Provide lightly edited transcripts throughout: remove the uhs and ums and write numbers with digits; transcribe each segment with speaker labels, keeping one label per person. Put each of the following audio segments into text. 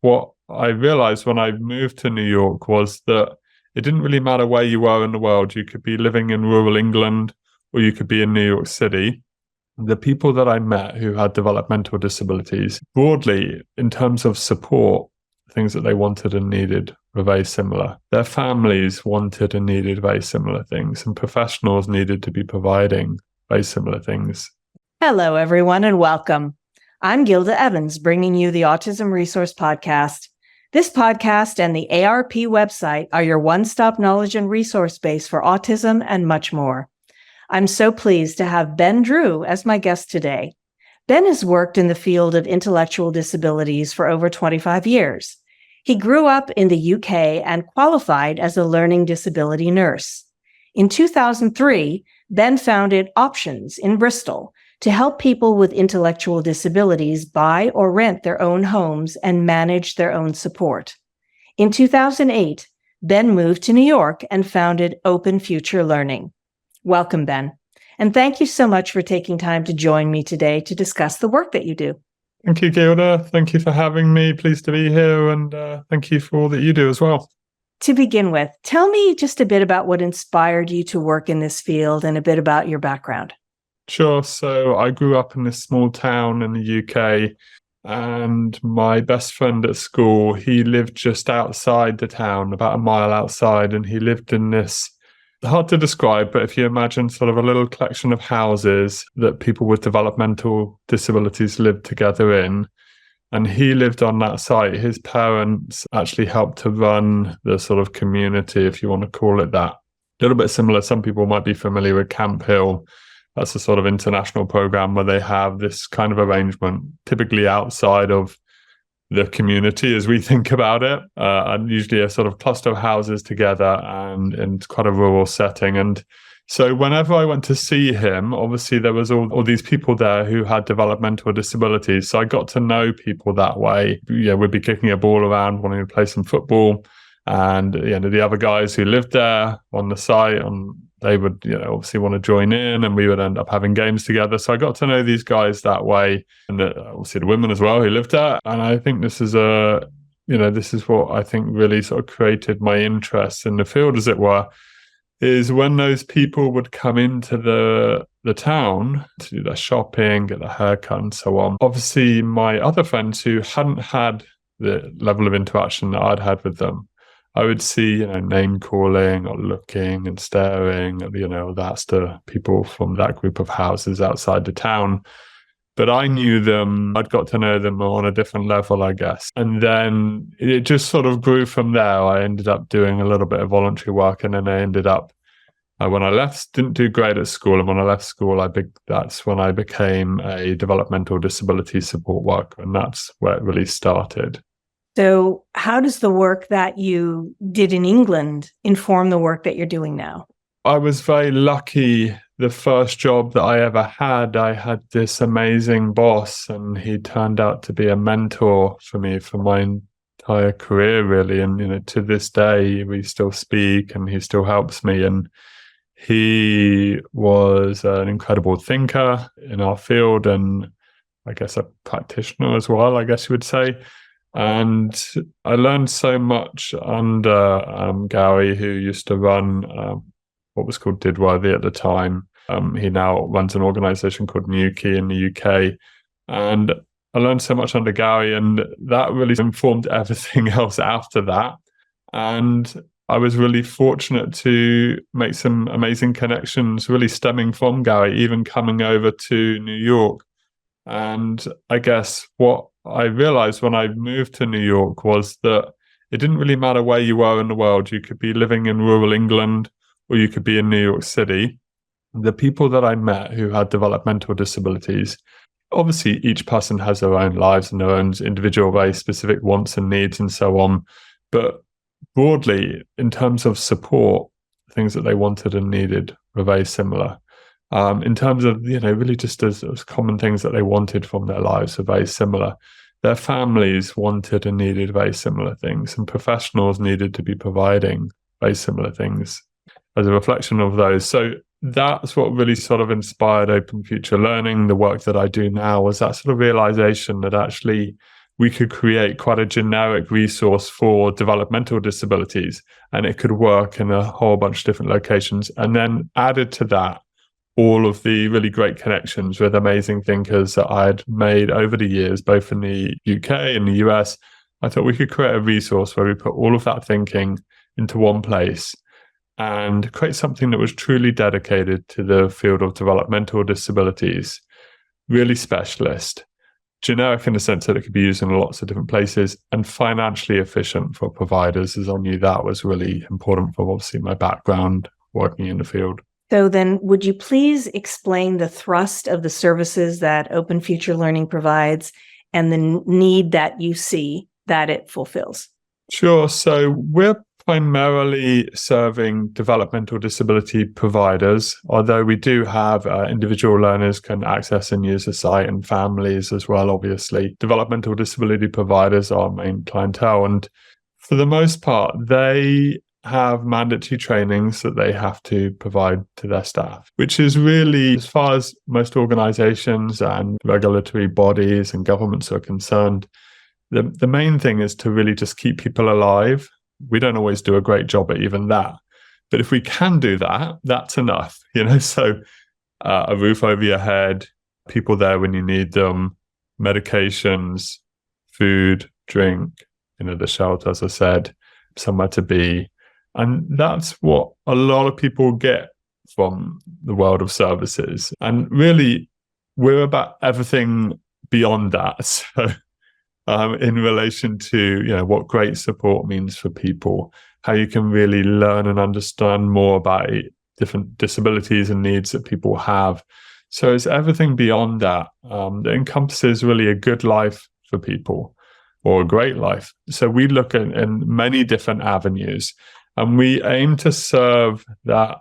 Speaker 1: what I realized when I moved to New York was that it didn't really matter where you were in the world. You could be living in rural England or you could be in New York City. The people that I met who had developmental disabilities, broadly, in terms of support, things that they wanted and needed were very similar. Their families wanted and needed very similar things, and professionals needed to be providing very similar things.
Speaker 2: Hello, everyone, and welcome. I'm Gilda Evans, bringing you the Autism Resource Podcast. This podcast and the ARP website are your one-stop knowledge and resource base for autism and much more. I'm so pleased to have Ben Drew as my guest today. Ben has worked in the field of intellectual disabilities for over 25 years. He grew up in the UK and qualified as a learning disability nurse. In 2003, Ben founded Options in Bristol to help people with intellectual disabilities buy or rent their own homes and manage their own support. In 2008, Ben moved to New York and founded Open Future Learning. Welcome, Ben. And thank you so much for taking time to join me today to discuss the work that you do.
Speaker 1: Thank you, Gilda. Thank you for having me. Pleased to be here. And thank you for all that you do as well.
Speaker 2: To begin with, tell me just a bit about what inspired you to work in this field and a bit about your background.
Speaker 1: Sure. So I grew up in this small town in the UK, and my best friend at school, he lived just outside the town, about a mile outside, and he lived in this, hard to describe, but if you imagine sort of a little collection of houses that people with developmental disabilities lived together in, and he lived on that site. His parents actually helped to run the sort of community, if you want to call it that. A little bit similar, some people might be familiar with Camp Hill. That's a sort of international program where they have this kind of arrangement, typically outside of the community as we think about it, and usually a sort of cluster of houses together and in quite a rural setting. And so whenever I went to see him, obviously there was all these people there who had developmental disabilities. So I got to know people that way. Yeah, we'd be kicking a ball around, wanting to play some football. And the other guys who lived there on the site, they would obviously want to join in, and we would end up having games together. So I got to know these guys that way, and obviously the women as well who lived there. And I think this is what I think really sort of created my interest in the field, as it were, is when those people would come into the town to do their shopping, get their haircut and so on. Obviously my other friends who hadn't had the level of interaction that I'd had with them, I would see, name calling or looking and staring, that's the people from that group of houses outside the town. But I knew them, I'd got to know them on a different level, I guess. And then it just sort of grew from there. I ended up doing a little bit of voluntary work, and then I ended up, when I left, didn't do great at school. And when I left school, that's when I became a developmental disability support worker. And that's where it really started.
Speaker 2: So how does the work that you did in England inform the work that you're doing now?
Speaker 1: I was very lucky. The first job that I ever had, I had this amazing boss, and he turned out to be a mentor for me for my entire career, really. And, to this day, we still speak and he still helps me. And he was an incredible thinker in our field, and I guess a practitioner as well, I guess you would say. And I learned so much under Gary, who used to run what was called Didworthy at the time. He now runs an organization called Newkey in the UK. And I learned so much under Gary, and that really informed everything else after that. And I was really fortunate to make some amazing connections, really stemming from Gary, even coming over to New York. And I guess what I realized when I moved to New York was that it didn't really matter where you were in the world. You could be living in rural England or you could be in New York City. The people that I met who had developmental disabilities, obviously each person has their own lives and their own individual, very specific wants and needs and so on. But broadly, in terms of support, things that they wanted and needed were very similar. In terms of, really just as common things that they wanted from their lives are very similar. Their families wanted and needed very similar things, and professionals needed to be providing very similar things as a reflection of those. So that's what really sort of inspired Open Future Learning. The work that I do now was that sort of realization that actually we could create quite a generic resource for developmental disabilities, and it could work in a whole bunch of different locations. And then added to that, all of the really great connections with amazing thinkers that I had made over the years, both in the UK and the US. I thought we could create a resource where we put all of that thinking into one place and create something that was truly dedicated to the field of developmental disabilities, really specialist, generic in the sense that it could be used in lots of different places, and financially efficient for providers, as I knew that was really important for obviously my background working in the field.
Speaker 2: So then would you please explain the thrust of the services that Open Future Learning provides and the need that you see that it fulfills?
Speaker 1: Sure. So we're primarily serving developmental disability providers, although we do have individual learners can access and use the site, and families as well, obviously. Developmental disability providers are our main clientele, and for the most part, they have mandatory trainings that they have to provide to their staff, which is really, as far as most organizations and regulatory bodies and governments are concerned, the main thing is to really just keep people alive. We don't always do a great job at even that. But if we can do that, that's enough, So a roof over your head, people there when you need them, medications, food, drink, the shelter, as I said, somewhere to be. And that's what a lot of people get from the world of services. And really, we're about everything beyond that. So in relation to, what great support means for people, how you can really learn and understand more about different disabilities and needs that people have. So it's everything beyond that that encompasses really a good life for people, or a great life. So we look at in many different avenues, and we aim to serve the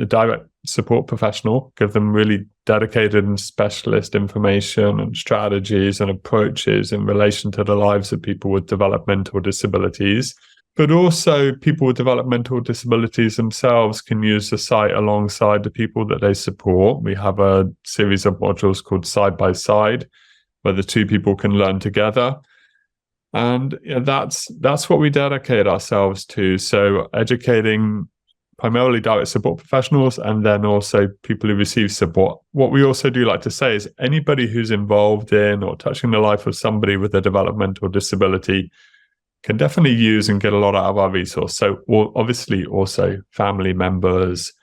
Speaker 1: direct support professional, give them really dedicated and specialist information and strategies and approaches in relation to the lives of people with developmental disabilities. But also people with developmental disabilities themselves can use the site alongside the people that they support. We have a series of modules called Side by Side, where the two people can learn together. And that's what we dedicate ourselves to. So educating primarily direct support professionals, and then also people who receive support. What we also do like to say is anybody who's involved in or touching the life of somebody with a developmental disability can definitely use and get a lot out of our resource. So obviously also family members,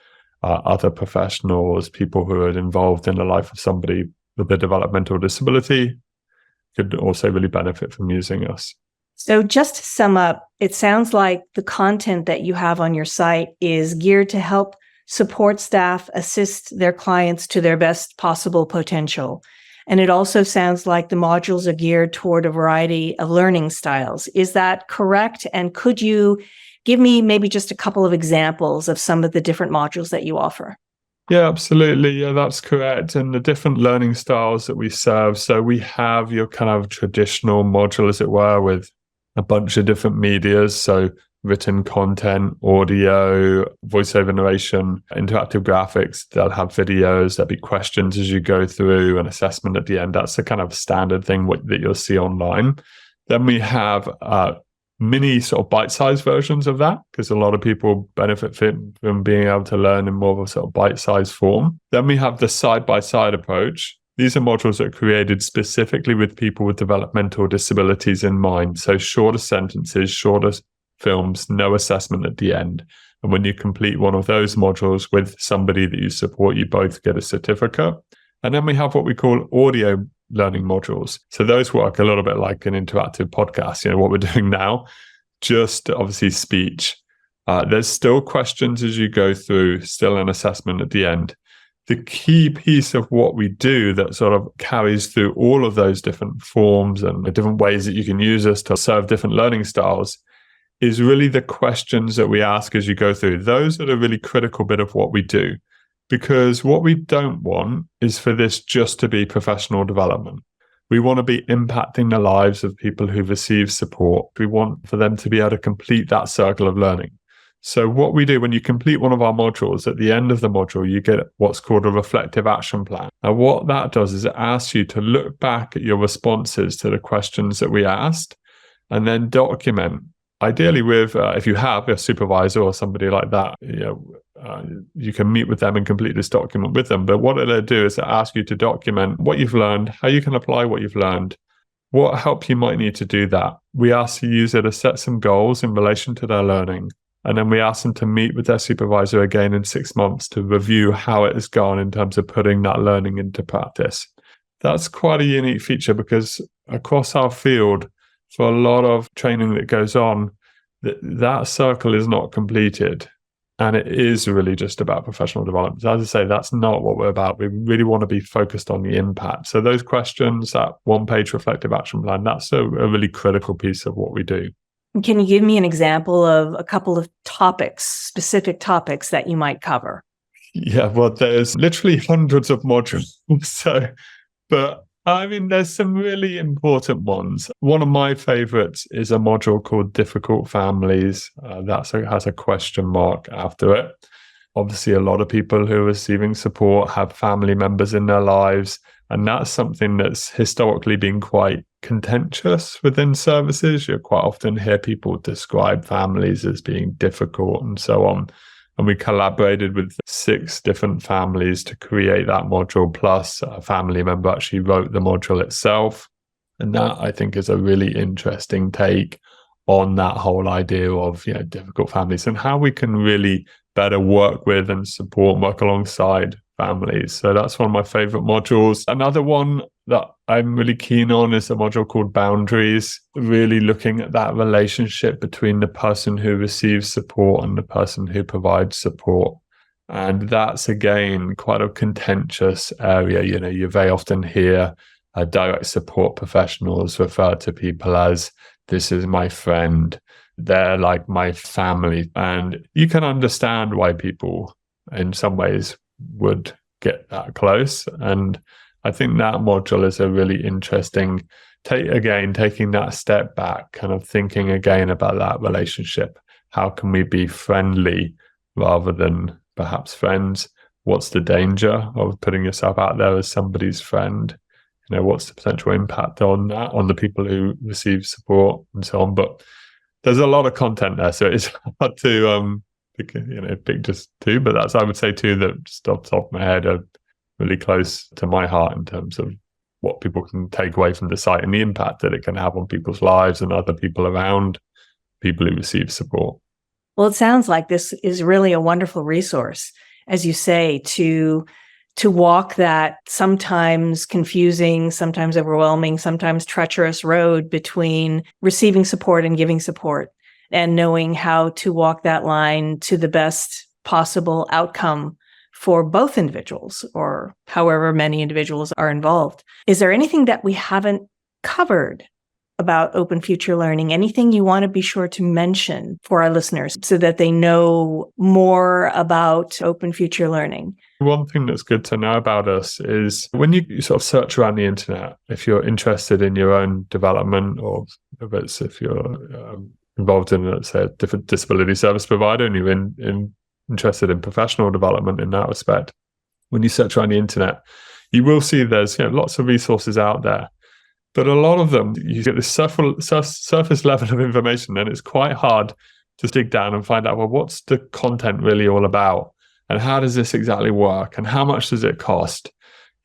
Speaker 1: other professionals, people who are involved in the life of somebody with a developmental disability could also really benefit from using us.
Speaker 2: So just to sum up, it sounds like the content that you have on your site is geared to help support staff assist their clients to their best possible potential. And it also sounds like the modules are geared toward a variety of learning styles. Is that correct? And could you give me maybe just a couple of examples of some of the different modules that you offer?
Speaker 1: Yeah, absolutely. Yeah, that's correct. And the different learning styles that we serve. So we have your kind of traditional module, as it were, with a bunch of different medias. So written content, audio, voiceover narration, interactive graphics. They'll have videos. There'll be questions as you go through, an assessment at the end. That's the kind of standard thing that you'll see online. Then we have mini sort of bite-sized versions of that, because a lot of people benefit from being able to learn in more of a sort of bite-sized form. Then we have the side-by-side approach. These are modules that are created specifically with people with developmental disabilities in mind. So shorter sentences, shorter films, no assessment at the end. And when you complete one of those modules with somebody that you support, you both get a certificate. And then we have what we call audio learning modules. So those work a little bit like an interactive podcast, what we're doing now, just obviously speech. There's still questions as you go through, still an assessment at the end. The key piece of what we do that sort of carries through all of those different forms and the different ways that you can use us to serve different learning styles is really the questions that we ask as you go through. Those are the really critical bit of what we do. Because what we don't want is for this just to be professional development. We want to be impacting the lives of people who receive support. We want for them to be able to complete that circle of learning. So what we do when you complete one of our modules, at the end of the module, you get what's called a reflective action plan. And what that does is it asks you to look back at your responses to the questions that we asked and then document. Ideally with, if you have a supervisor or somebody like that, you can meet with them and complete this document with them. But what it'll do is it ask you to document what you've learned, how you can apply what you've learned, what help you might need to do that. We ask the user to set some goals in relation to their learning. And then we ask them to meet with their supervisor again in 6 months to review how it has gone in terms of putting that learning into practice. That's quite a unique feature because across our field, for a lot of training that goes on, that circle is not completed. And it is really just about professional development. As I say, that's not what we're about. We really want to be focused on the impact. So those questions, that one-page reflective action plan, that's a really critical piece of what we do.
Speaker 2: Can you give me an example of a couple of topics, specific topics that you might cover?
Speaker 1: Yeah, well, there's literally hundreds of modules. But I mean, there's some really important ones. One of my favorites is a module called Difficult Families. That has a question mark after it. Obviously, a lot of people who are receiving support have family members in their lives. And that's something that's historically been quite contentious within services. You quite often hear people describe families as being difficult and so on. And we collaborated with 6 different families to create that module, plus a family member actually wrote the module itself. And that, I think, is a really interesting take on that whole idea of difficult families and how we can really better work with and support and work alongside families. So that's one of my favorite modules. Another one that I'm really keen on is a module called Boundaries, really looking at that relationship between the person who receives support and the person who provides support. And that's, again, quite a contentious area. You very often hear direct support professionals refer to people as, this is my friend, they're like my family. And you can understand why people in some ways would get that close. And I think that module is a really interesting taking that step back, kind of thinking again about that relationship. How can we be friendly rather than perhaps friends? What's the danger of putting yourself out there as somebody's friend? What's the potential impact on that, on the people who receive support and so on? But there's a lot of content there, so it's hard to pick just 2, but that's, I would say, 2 that just off the top of my head are really close to my heart in terms of what people can take away from the site and the impact that it can have on people's lives and other people around people who receive support.
Speaker 2: Well, it sounds like this is really a wonderful resource, as you say, to walk that sometimes confusing, sometimes overwhelming, sometimes treacherous road between receiving support and giving support, and knowing how to walk that line to the best possible outcome for both individuals, or however many individuals are involved. Is there anything that we haven't covered about open future learning? Anything you want to be sure to mention for our listeners so that they know more about open future learning?
Speaker 1: One thing that's good to know about us is when you sort of search around the internet, if you're interested in your own development, or if you're involved in, let's say, a different disability service provider and you're interested in professional development in that respect, when you search around the internet, you will see there's lots of resources out there. But a lot of them, you get this surface level of information, and it's quite hard to dig down and find out, well, what's the content really all about? And how does this exactly work? And how much does it cost?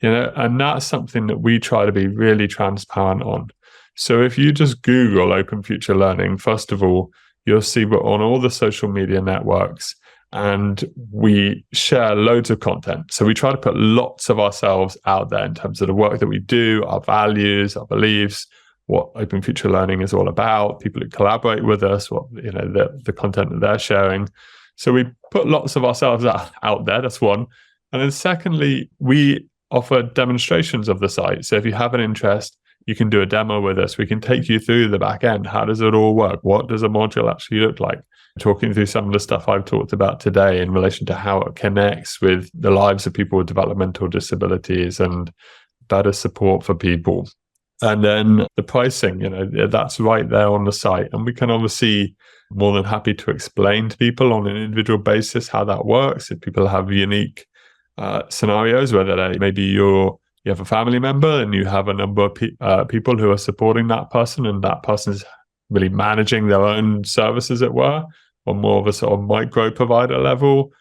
Speaker 1: And that's something that we try to be really transparent on. So if you just Google Open Future Learning, first of all, you'll see we're on all the social media networks, and we share loads of content. So we try to put lots of ourselves out there in terms of the work that we do, our values, our beliefs, what Open Future Learning is all about, people who collaborate with us, what the content that they're sharing. So we put lots of ourselves out there. That's one. And then secondly, we offer demonstrations of the site. So if you have an interest, you can do a demo with us. We can take you through the back end. How does it all work? What does a module actually look like? Talking through some of the stuff I've talked about today in relation to how it connects with the lives of people with developmental disabilities and better support for people. And then the pricing, that's right there on the site. And we can obviously more than happy to explain to people on an individual basis how that works. If people have unique scenarios, whether maybe you have a family member and you have a number of people who are supporting that person, and that person's really managing their own services, it were, on more of a sort of micro provider level,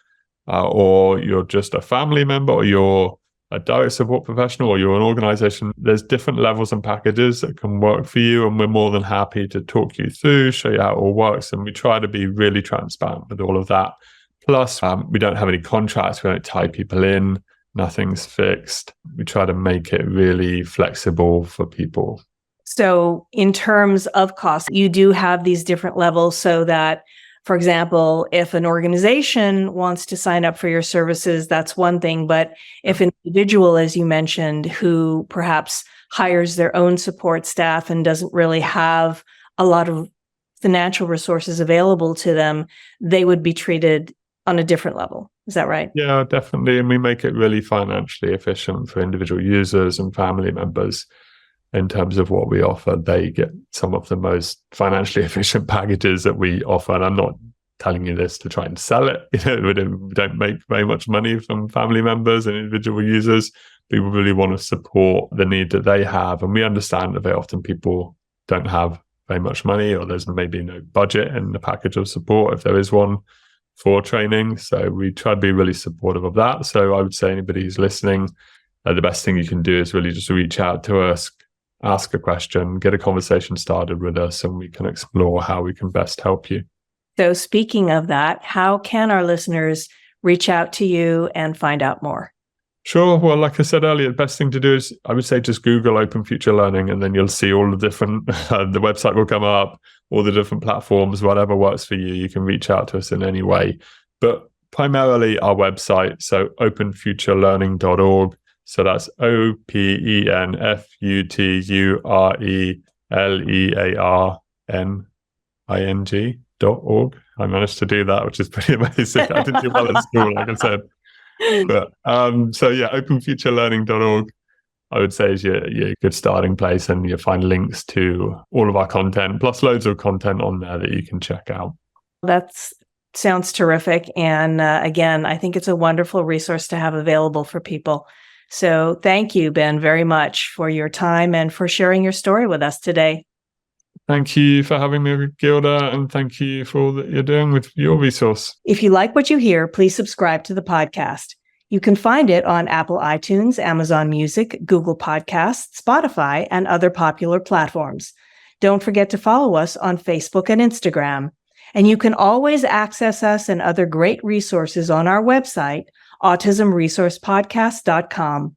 Speaker 1: or you're just a family member, or you're a direct support professional, or you're an organization. There's different levels and packages that can work for you, and we're more than happy to talk you through, show you how it all works, and we try to be really transparent with all of that. Plus, we don't have any contracts. We don't tie people in. Nothing's fixed. We try to make it really flexible for people.
Speaker 2: So in terms of cost, you do have these different levels so that, for example, if an organization wants to sign up for your services, that's one thing. But if an individual, as you mentioned, who perhaps hires their own support staff and doesn't really have a lot of financial resources available to them, they would be treated on a different level. Is that right?
Speaker 1: Yeah, definitely. And we make it really financially efficient for individual users and family members. In terms of what we offer, they get some of the most financially efficient packages that we offer. And I'm not telling you this to try and sell it. We don't make very much money from family members and individual users. People really want to support the need that they have. And we understand that very often people don't have very much money, or there's maybe no budget in the package of support, if there is one, for training. So we try to be really supportive of that. So I would say anybody who's listening, the best thing you can do is really just reach out to us, ask a question, get a conversation started with us, and we can explore how we can best help you.
Speaker 2: So speaking of that, how can our listeners reach out to you and find out more?
Speaker 1: Sure. Well, like I said earlier, the best thing to do is, I would say, just Google Open Future Learning, and then you'll see all the different, the website will come up, all the different platforms, whatever works for you. You can reach out to us in any way. But primarily our website, so openfuturelearning.org. So that's openfuturelearning.org. I managed to do that, which is pretty amazing. I didn't do well at school, like I said. But so yeah, openfuturelearning.org, I would say, is your good starting place, and you'll find links to all of our content, plus loads of content on there that you can check out.
Speaker 2: That sounds terrific. And again, I think it's a wonderful resource to have available for people. So thank you, Ben, very much for your time and for sharing your story with us today.
Speaker 1: Thank you for having me, Gilda, and thank you for all that you're doing with your resource.
Speaker 2: If you like what you hear, please subscribe to the podcast. You can find it on Apple iTunes, Amazon Music, Google Podcasts, Spotify, and other popular platforms. Don't forget to follow us on Facebook and Instagram. And you can always access us and other great resources on our website, autismresourcepodcast.com.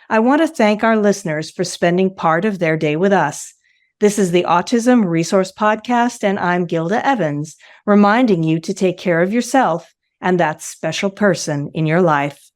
Speaker 2: I want to thank our listeners for spending part of their day with us. This is the Autism Resource Podcast, and I'm Gilda Evans, reminding you to take care of yourself and that special person in your life.